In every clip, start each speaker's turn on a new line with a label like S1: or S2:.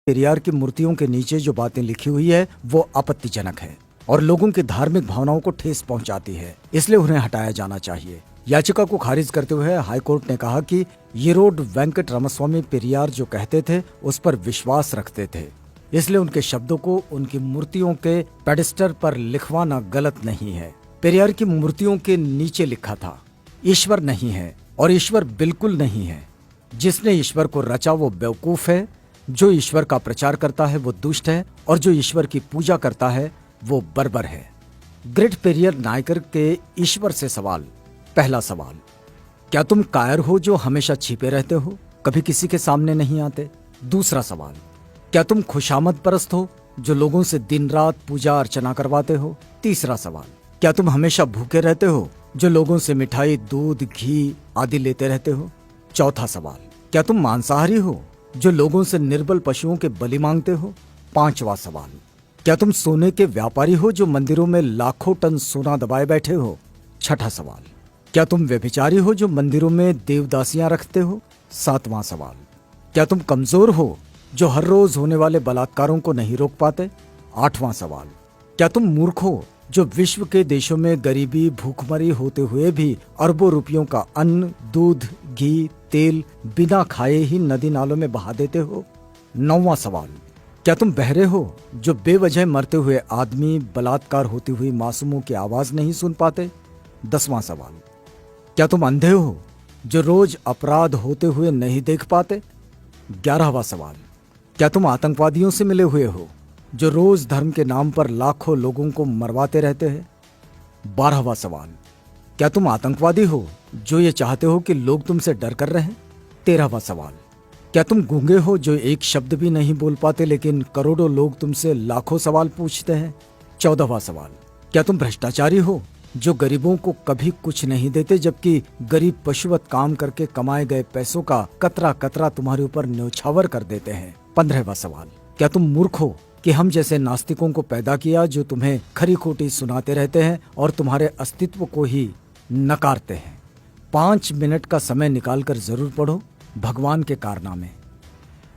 S1: पेरियार की मूर्तियों के नीचे जो बातें लिखी हुई है वो आपत्तिजनक है और लोगों की धार्मिक भावनाओं को ठेस पहुंचाती है, इसलिए उन्हें हटाया जाना चाहिए। याचिका को खारिज करते हुए हाईकोर्ट ने कहा कि येरोड वेंकट रामास्वामी पेरियार जो कहते थे उस पर विश्वास रखते थे, इसलिए उनके शब्दों को उनकी मूर्तियों के पेडेस्टल पर लिखवाना गलत नहीं है। पेरियार की मूर्तियों के नीचे लिखा था, ईश्वर नहीं है और ईश्वर बिल्कुल नहीं है। जिसने ईश्वर को रचा वो बेवकूफ है, जो ईश्वर का प्रचार करता है वो दुष्ट है और जो ईश्वर की पूजा करता है वो बर्बर है। ग्रेट पेरियर नायकर के ईश्वर से सवाल। पहला सवाल, क्या तुम कायर हो जो हमेशा छिपे रहते हो, कभी किसी के सामने नहीं आते? दूसरा सवाल, क्या तुम खुशामद परस्त हो जो लोगों से दिन रात पूजा अर्चना करवाते हो? तीसरा सवाल, क्या तुम हमेशा भूखे रहते हो जो लोगों से मिठाई, दूध, घी आदि लेते रहते हो? चौथा सवाल, क्या तुम मांसाहारी हो जो लोगों से निर्बल पशुओं के बलि मांगते हो? पांचवा सवाल, क्या तुम सोने के व्यापारी हो जो मंदिरों में लाखों टन सोना दबाए बैठे हो? छठा सवाल, क्या तुम व्यभिचारी हो जो मंदिरों में देवदासियां रखते हो? सातवां सवाल, क्या तुम कमजोर हो जो हर रोज होने वाले बलात्कारों को नहीं रोक पाते? आठवां सवाल, क्या तुम मूर्ख हो जो विश्व के देशों में गरीबी, भूखमरी होते हुए भी अरबों रुपयों का अन्न, दूध, घी, तेल बिना खाए ही नदी नालों में बहा देते हो? नौवां सवाल, क्या तुम बहरे हो जो बेवजह मरते हुए आदमी, बलात्कार होती हुई मासूमों की आवाज नहीं सुन पाते? 10वां सवाल, क्या तुम अंधे हो जो रोज अपराध होते हुए नहीं देख पाते? 11वां सवाल, क्या तुम आतंकवादियों से मिले हुए हो जो रोज धर्म के नाम पर लाखों लोगों को मरवाते रहते हैं? 12वां सवाल, क्या तुम आतंकवादी हो जो ये चाहते हो कि लोग तुमसे डर कर रहें? 13वां सवाल, क्या तुम गूंगे हो जो एक शब्द भी नहीं बोल पाते लेकिन करोड़ों लोग तुमसे लाखों सवाल पूछते हैं? 14वां सवाल, क्या तुम भ्रष्टाचारी हो जो गरीबों को कभी कुछ नहीं देते जबकि गरीब पशुवत काम करके कमाए गए पैसों का कतरा कतरा तुम्हारे ऊपर न्यौछावर कर देते हैं? 15वां सवाल, क्या तुम मूर्ख हो कि हम जैसे नास्तिकों को पैदा किया जो तुम्हें खरी खोटी सुनाते रहते हैं और तुम्हारे अस्तित्व को ही नकारते हैं? 5 मिनट का समय निकालकर जरूर पढ़ो भगवान के कारनामे।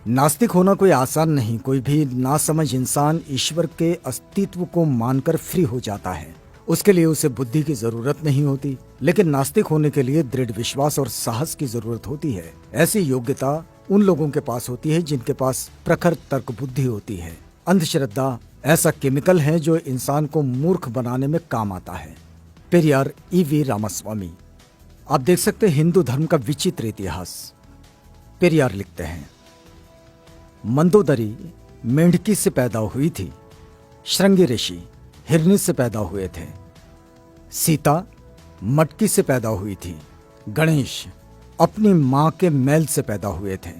S1: नास्तिक होना कोई आसान नहीं। कोई भी नासमझ इंसान ईश्वर के अस्तित्व को मानकर फ्री हो जाता है, उसके लिए उसे बुद्धि की जरूरत नहीं होती, लेकिन नास्तिक होने के लिए दृढ़ विश्वास और साहस की जरूरत होती है। ऐसी योग्यता उन लोगों के पास होती है जिनके पास प्रखर तर्क बुद्धि होती है। अंधश्रद्धा ऐसा केमिकल है जो इंसान को मूर्ख बनाने में काम आता है। पेरियार E.V. रामास्वामी। आप देख सकते हैं हिंदू धर्म का विचित्र इतिहास। पेरियार लिखते हैं, मंदोदरी मेंढकी से पैदा हुई थी, श्रृंगी ऋषि हिरनी से पैदा हुए थे, सीता मटकी से पैदा हुई थी, गणेश अपनी मां के मैल से पैदा हुए थे,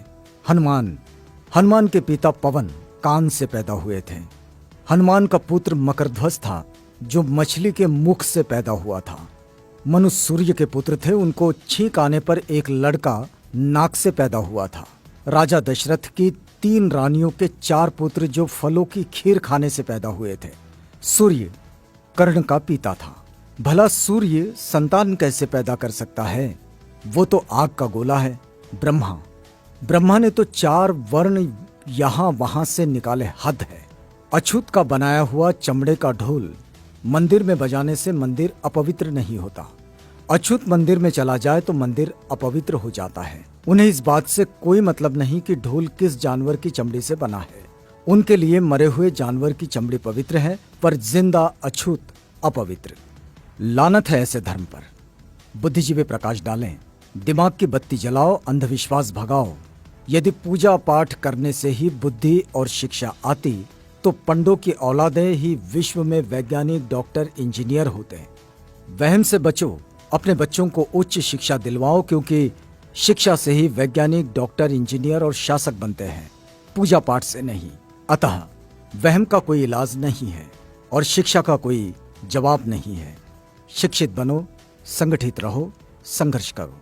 S1: हनुमान के पिता पवन कान से पैदा हुए थे, हनुमान का पुत्र मकरध्वज था जो मछली के मुख से पैदा हुआ था, मनु सूर्य के पुत्र थे, उनको छींक आने पर एक लड़का नाक से पैदा हुआ था, राजा दशरथ की 3 रानियों के 4 पुत्र जो फलों की खीर खाने से पैदा हुए थे, सूर्य कर्ण का पिता था। भला सूर्य संतान कैसे पैदा कर सकता है? वो तो आग का गोला है। ब्रह्मा ने तो 4 वर्ण यहां वहां से निकाले, हद है। अछूत का बनाया हुआ चमड़े का ढोल मंदिर में बजाने से मंदिर अपवित्र नहीं होता। अछूत मंदिर में चला जाए तो मंदिर अपवित्र हो जाता है। उन्हें इस बात से कोई मतलब नहीं कि ढोल किस जानवर की चमड़ी से बना है। उनके लिए मरे हुए जानवर की चमड़ी पवित्र है पर जिंदा अछूत अपवित्र। लानत है ऐसे धर्म पर। बुद्धिजीवी प्रकाश डालें, दिमाग की बत्ती जलाओ, अंधविश्वास भगाओ। यदि पूजा पाठ करने से ही बुद्धि और शिक्षा आती तो पंडों की औलादें ही विश्व में वैज्ञानिक, डॉक्टर, इंजीनियर होते। वहम से बचो, अपने बच्चों को उच्च शिक्षा दिलवाओ, क्योंकि शिक्षा से ही वैज्ञानिक, डॉक्टर, इंजीनियर और शासक बनते हैं, पूजा पाठ से नहीं। अतः वहम का कोई इलाज नहीं है और शिक्षा का कोई जवाब नहीं है। शिक्षित बनो, संगठित रहो, संघर्ष करो।